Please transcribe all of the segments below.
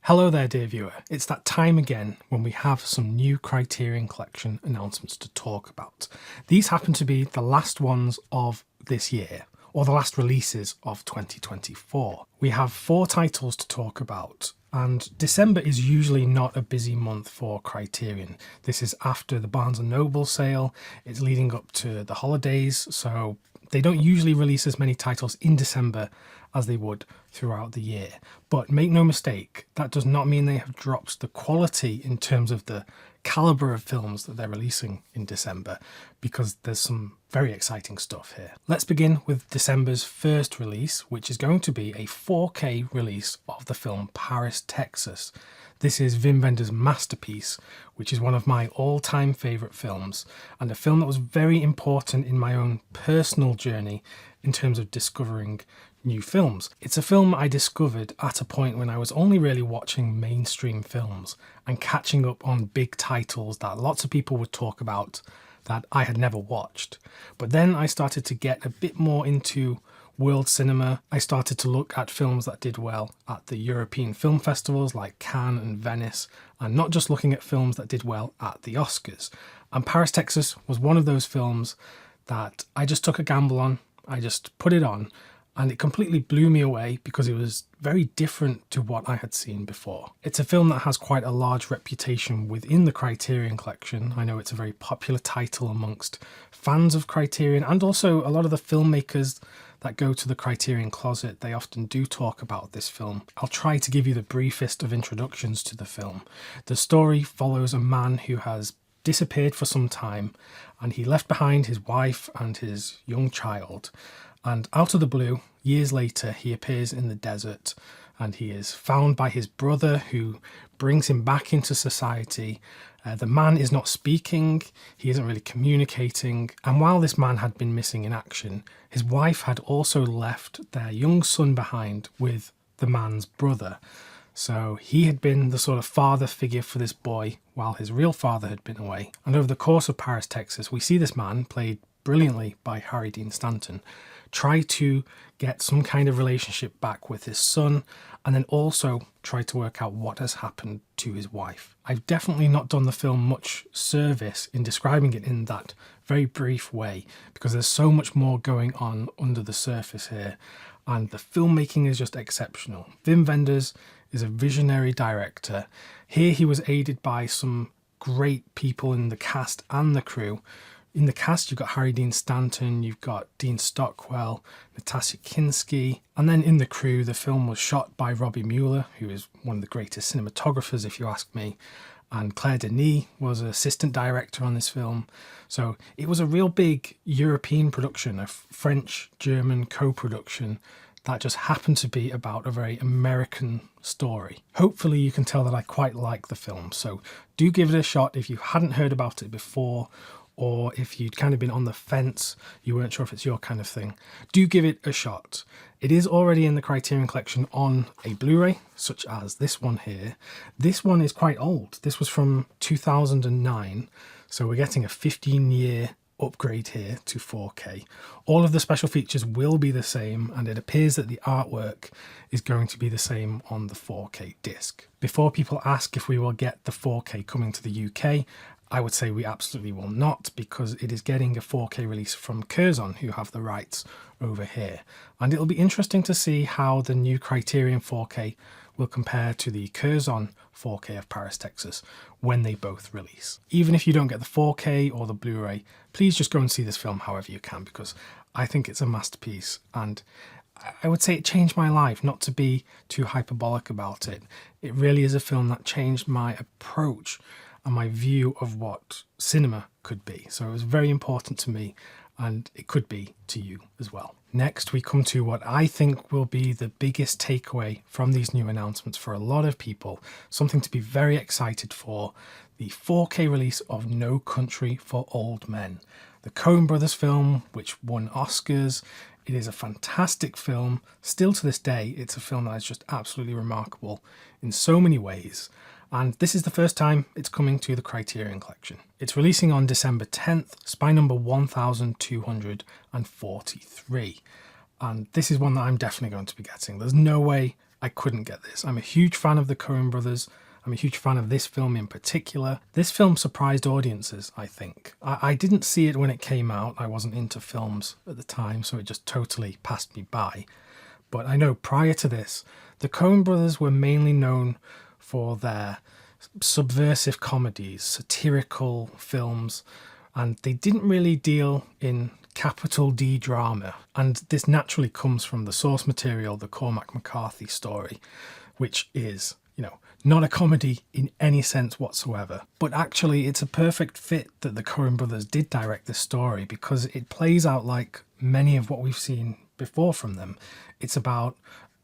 Hello there, dear viewer. It's that time again when we have some new Criterion Collection announcements to talk about. These happen to be the last ones of this year, or the last releases of 2024. We have 4 titles to talk about, and December is usually not a busy month for Criterion. This is after the Barnes & Noble sale, it's leading up to the holidays, so they don't usually release as many titles in December as they would throughout the year. But make no mistake, that does not mean they have dropped the quality in terms of the calibre of films that they're releasing in December, because there's some very exciting stuff here. Let's begin with December's first release, which is going to be a 4K release of the film Paris, Texas. This is Wim Wenders' masterpiece, which is one of my all-time favourite films, and a film that was very important in my own personal journey in terms of discovering new films. It's a film I discovered at a point when I was only really watching mainstream films and catching up on big titles that lots of people would talk about that I had never watched. But then I started to get a bit more into world cinema. I started to look at films that did well at the European film festivals like Cannes and Venice, and not just looking at films that did well at the Oscars. And Paris, Texas was one of those films that I just took a gamble on. I just put it on, and it completely blew me away because it was very different to what I had seen before. It's a film that has quite a large reputation within the Criterion Collection. I know it's a very popular title amongst fans of Criterion, and also a lot of the filmmakers that go to the Criterion Closet, they often do talk about this film. I'll try to give you the briefest of introductions to the film. The story follows a man who has disappeared for some time, and he left behind his wife and his young child. And out of the blue, years later, he appears in the desert, and he is found by his brother, who brings him back into society. The man is not speaking, he isn't really communicating, and while this man had been missing in action, his wife had also left their young son behind with the man's brother. So he had been the sort of father figure for this boy while his real father had been away. And over the course of Paris, Texas, we see this man, played brilliantly by Harry Dean Stanton, try to get some kind of relationship back with his son, and then also try to work out what has happened to his wife. I've definitely not done the film much service in describing it in that very brief way, because there's so much more going on under the surface here, and the filmmaking is just exceptional. Wim Wenders is a visionary director. Here he was aided by some great people in the cast and the crew. In the cast, you've got Harry Dean Stanton, you've got Dean Stockwell, Natasha Kinski, and then in the crew, the film was shot by Robbie Mueller, who is one of the greatest cinematographers, if you ask me, and Claire Denis was an assistant director on this film. So it was a real big European production, a French-German co-production that just happened to be about a very American story. Hopefully you can tell that I quite like the film, so do give it a shot if you hadn't heard about it before, or if you'd kind of been on the fence, you weren't sure if it's your kind of thing. Do give it a shot. It is already in the Criterion Collection on a Blu-ray, such as this one here. This one is quite old. This was from 2009, so we're getting a 15-year upgrade here to 4K. All of the special features will be the same, and it appears that the artwork is going to be the same on the 4K disc. Before people ask if we will get the 4K coming to the UK, I would say we absolutely will not, because it is getting a 4K release from Curzon, who have the rights over here. And it'll be interesting to see how the new Criterion 4K will compare to the Curzon 4K of Paris, Texas, when they both release. Even if you don't get the 4K or the Blu-ray, please just go and see this film however you can, because I think it's a masterpiece, and I would say it changed my life. Not to be too hyperbolic about it, it really is a film that changed my approach and my view of what cinema could be. So it was very important to me, and it could be to you as well. Next, we come to what I think will be the biggest takeaway from these new announcements for a lot of people, something to be very excited for: the 4K release of No Country for Old Men. The Coen Brothers film, which won Oscars. It is a fantastic film. Still to this day, it's a film that is just absolutely remarkable in so many ways. And this is the first time it's coming to the Criterion Collection. It's releasing on December 10th, spy number 1243. And this is one that I'm definitely going to be getting. There's no way I couldn't get this. I'm a huge fan of the Coen brothers. I'm a huge fan of this film in particular. This film surprised audiences, I think. I didn't see it when it came out. I wasn't into films at the time, so it just totally passed me by. But I know prior to this, the Coen brothers were mainly known for their subversive comedies, satirical films, and they didn't really deal in capital D drama. And this naturally comes from the source material, the Cormac McCarthy story, which is, not a comedy in any sense whatsoever. But actually, it's a perfect fit that the Coen brothers did direct this story, because it plays out like many of what we've seen before from them. It's about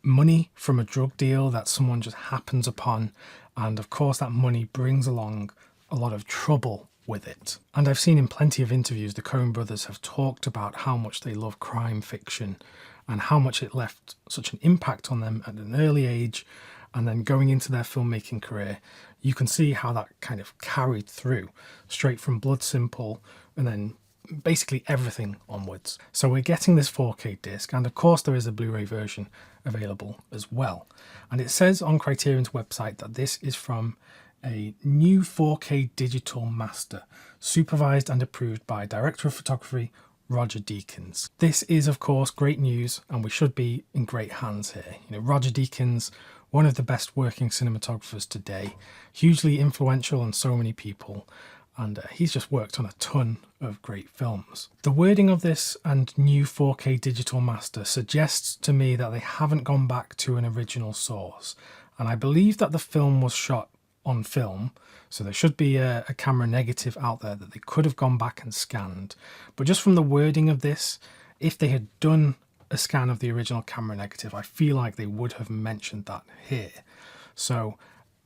money from a drug deal that someone just happens upon, and of course that money brings along a lot of trouble with it. And I've seen in plenty of interviews the Coen brothers have talked about how much they love crime fiction and how much it left such an impact on them at an early age. And then going into their filmmaking career, you can see how that kind of carried through straight from Blood Simple and then basically everything onwards. So we're getting this 4K disc, and of course there is a Blu-ray version available as well. And it says on Criterion's website that this is from a new 4K digital master, supervised and approved by Director of Photography Roger Deakins. This is of course great news, and we should be in great hands here. Roger Deakins, one of the best working cinematographers today, hugely influential on so many people, and he's just worked on a ton of great films. The wording of this and new 4K digital master suggests to me that they haven't gone back to an original source, and I believe that the film was shot on film, so there should be a camera negative out there that they could have gone back and scanned. But just from the wording of this, if they had done a scan of the original camera negative, I feel like they would have mentioned that here. So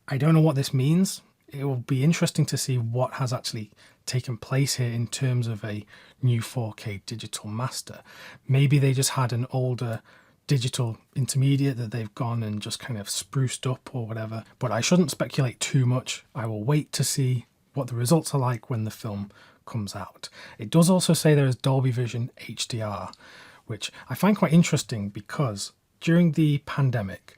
I don't know what this means. It will be interesting to see what has actually taken place here in terms of a new 4K digital master. Maybe they just had an older digital intermediate that they've gone and just kind of spruced up or whatever. But I shouldn't speculate too much. I will wait to see what the results are like when the film comes out. It does also say there is Dolby Vision HDR, which I find quite interesting because during the pandemic,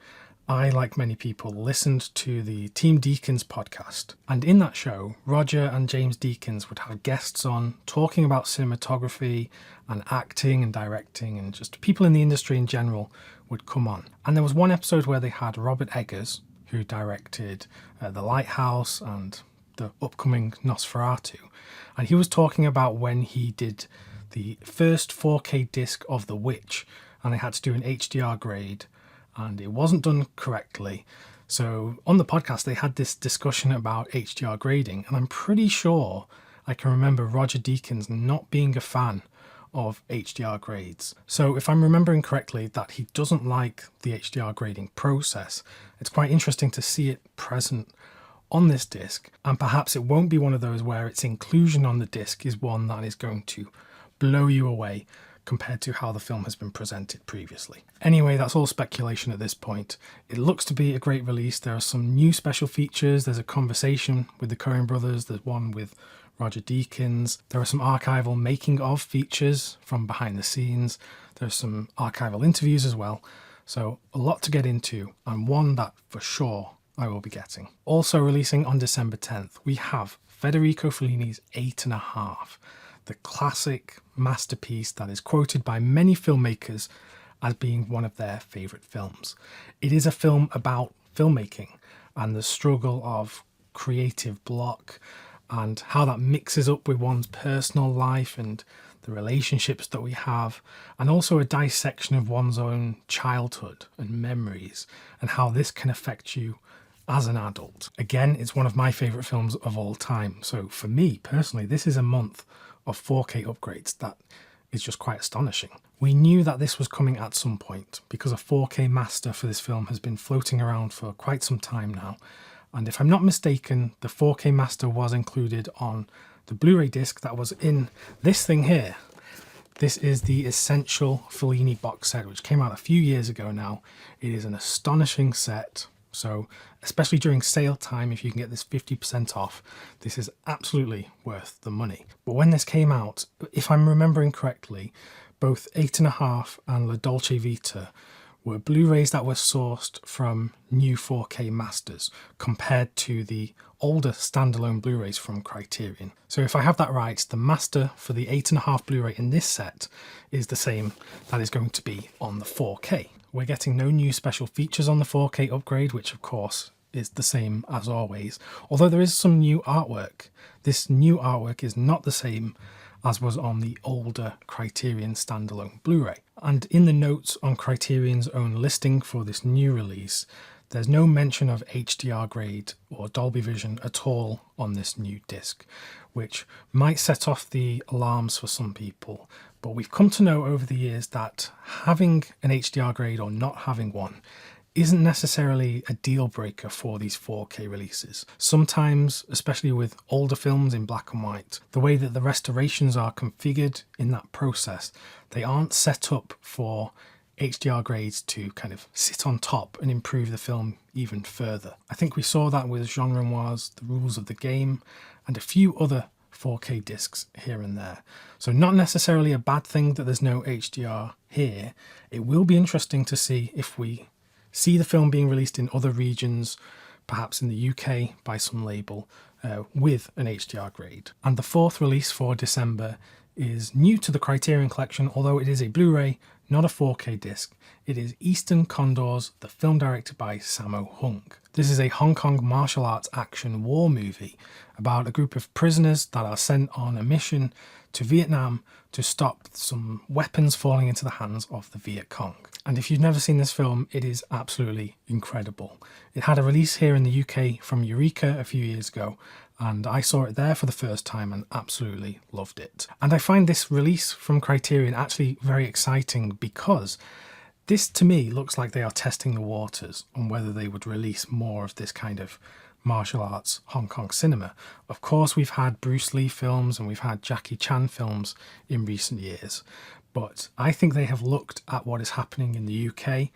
I, like many people, listened to the Team Deakins podcast. And in that show, Roger and James Deakins would have guests on talking about cinematography and acting and directing, and just people in the industry in general would come on. And there was one episode where they had Robert Eggers, who directed The Lighthouse and the upcoming Nosferatu. And he was talking about when he did the first 4K disc of The Witch, and they had to do an HDR grade, and it wasn't done correctly. So on the podcast, they had this discussion about HDR grading, and I'm pretty sure I can remember Roger Deakins not being a fan of HDR grades. So if I'm remembering correctly that he doesn't like the HDR grading process, it's quite interesting to see it present on this disc, and perhaps it won't be one of those where its inclusion on the disc is one that is going to blow you away compared to how the film has been presented previously. Anyway, that's all speculation at this point. It looks to be a great release. There are some new special features. There's a conversation with the Coen brothers. There's one with Roger Deakins. There are some archival making of features from behind the scenes. There's some archival interviews as well. So a lot to get into, and one that for sure I will be getting. Also releasing on December 10th, we have Federico Fellini's 8½, the classic masterpiece that is quoted by many filmmakers as being one of their favourite films. It is a film about filmmaking and the struggle of creative block and how that mixes up with one's personal life and the relationships that we have, and also a dissection of one's own childhood and memories and how this can affect you as an adult. Again, it's one of my favourite films of all time. So for me personally, this is a month of 4K upgrades that is just quite astonishing. We knew that this was coming at some point because a 4K master for this film has been floating around for quite some time now. And if I'm not mistaken, the 4K master was included on the Blu-ray disc that was in this thing here. This is the Essential Fellini box set, which came out a few years ago now. It is an astonishing set. So especially during sale time, if you can get this 50% off, this is absolutely worth the money. But when this came out, if I'm remembering correctly, both 8½and La Dolce Vita were Blu-rays that were sourced from new 4K masters compared to the older standalone Blu-rays from Criterion. So if I have that right, the master for the 8.5 Blu-ray in this set is the same that is going to be on the 4K. We're getting no new special features on the 4K upgrade, which of course is the same as always, although there is some new artwork. This new artwork is not the same as was on the older Criterion standalone Blu-ray. And in the notes on Criterion's own listing for this new release, there's no mention of HDR grade or Dolby Vision at all on this new disc, which might set off the alarms for some people. But we've come to know over the years that having an HDR grade or not having one isn't necessarily a deal breaker for these 4K releases. Sometimes, especially with older films in black and white, the way that the restorations are configured in that process, they aren't set up for HDR grades to kind of sit on top and improve the film even further. I think we saw that with Genre Noirs, The Rules of the Game, and a few other 4K discs here and there. So not necessarily a bad thing that there's no HDR here. It will be interesting to see if we see the film being released in other regions, perhaps in the UK by some label, with an HDR grade. And the fourth release for December is new to the Criterion Collection, although it is a Blu-ray, not a 4K disc. It is Eastern Condors, the film directed by Sammo Hung. This is a Hong Kong martial arts action war movie about a group of prisoners that are sent on a mission to Vietnam to stop some weapons falling into the hands of the Viet Cong. And if you've never seen this film, it is absolutely incredible. It had a release here in the UK from Eureka a few years ago, and I saw it there for the first time and absolutely loved it. And I find this release from Criterion actually very exciting because this to me looks like they are testing the waters on whether they would release more of this kind of martial arts Hong Kong cinema. Of course, we've had Bruce Lee films and we've had Jackie Chan films in recent years, but I think they have looked at what is happening in the UK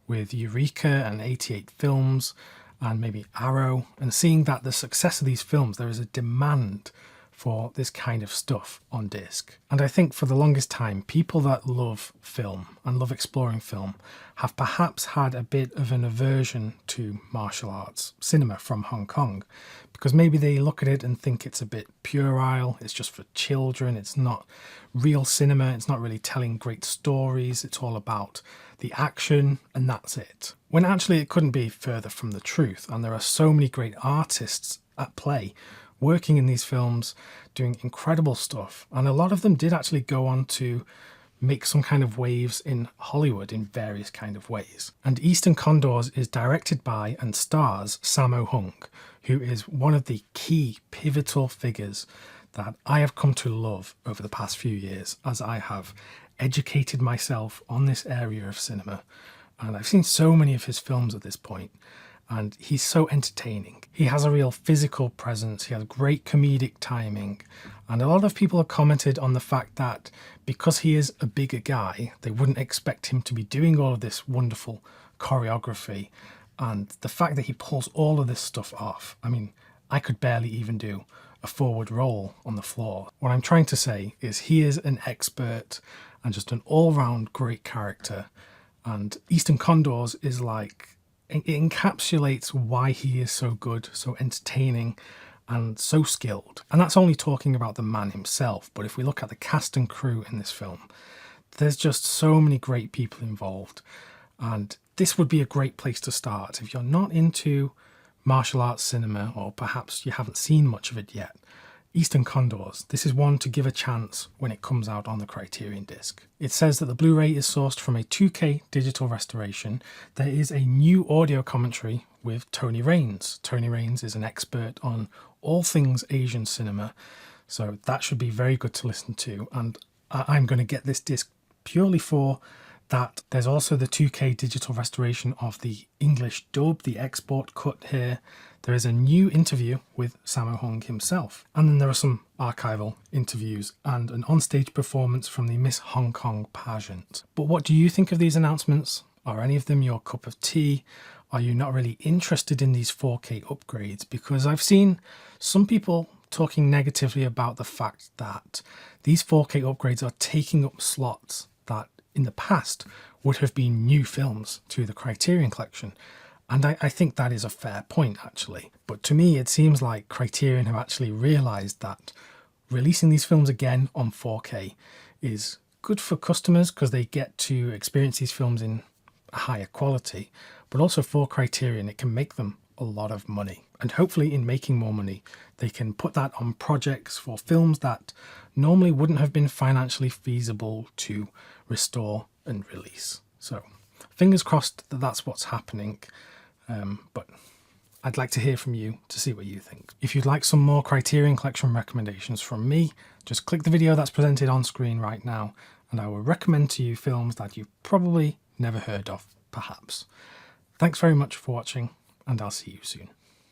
with Eureka and 88 Films and maybe Arrow, and seeing that the success of these films, there is a demand for this kind of stuff on disc. And I think for the longest time, people that love film and love exploring film have perhaps had a bit of an aversion to martial arts cinema from Hong Kong, because maybe they look at it and think it's a bit puerile, it's just for children, it's not real cinema, it's not really telling great stories, it's all about the action and that's it. When actually it couldn't be further from the truth, and there are so many great artists at play working in these films, doing incredible stuff, and a lot of them did actually go on to make some kind of waves in Hollywood in various kind of ways. And Eastern Condors is directed by and stars Sammo Hung, who is one of the key pivotal figures that I have come to love over the past few years as I have educated myself on this area of cinema. And I've seen so many of his films at this point, and he's so entertaining. He has a real physical presence, he has great comedic timing, and a lot of people have commented on the fact that because he is a bigger guy, they wouldn't expect him to be doing all of this wonderful choreography, and the fact that he pulls all of this stuff off. I mean, I could barely even do a forward roll on the floor. What I'm trying to say is he is an expert and just an all-round great character, and Eastern Condors is like, it encapsulates why he is so good, so entertaining, and so skilled. And that's only talking about the man himself, but if we look at the cast and crew in this film, there's just so many great people involved, and this would be a great place to start. If you're not into martial arts cinema, or perhaps you haven't seen much of it yet, Eastern Condors, this is one to give a chance when it comes out on the Criterion disc. It says that the Blu-ray is sourced from a 2K digital restoration. There is a new audio commentary with Tony Raines. Tony Raines is an expert on all things Asian cinema, so that should be very good to listen to, and I'm going to get this disc purely for that. There's also the 2K digital restoration of the English dub, the export cut here. There is a new interview with Sammo Hung himself. And then there are some archival interviews and an onstage performance from the Miss Hong Kong pageant. But what do you think of these announcements? Are any of them your cup of tea? Are you not really interested in these 4K upgrades? Because I've seen some people talking negatively about the fact that these 4K upgrades are taking up slots that in the past would have been new films to the Criterion Collection. And I think that is a fair point, actually. But to me, it seems like Criterion have actually realised that releasing these films again on 4K is good for customers because they get to experience these films in a higher quality, but also for Criterion, it can make them a lot of money. And hopefully in making more money, they can put that on projects for films that normally wouldn't have been financially feasible to restore and release. So fingers crossed that that's what's happening. But I'd like to hear from you to see what you think. If you'd like some more Criterion Collection recommendations from me, just click the video that's presented on screen right now, and I will recommend to you films that you've probably never heard of, perhaps. Thanks very much for watching, and I'll see you soon.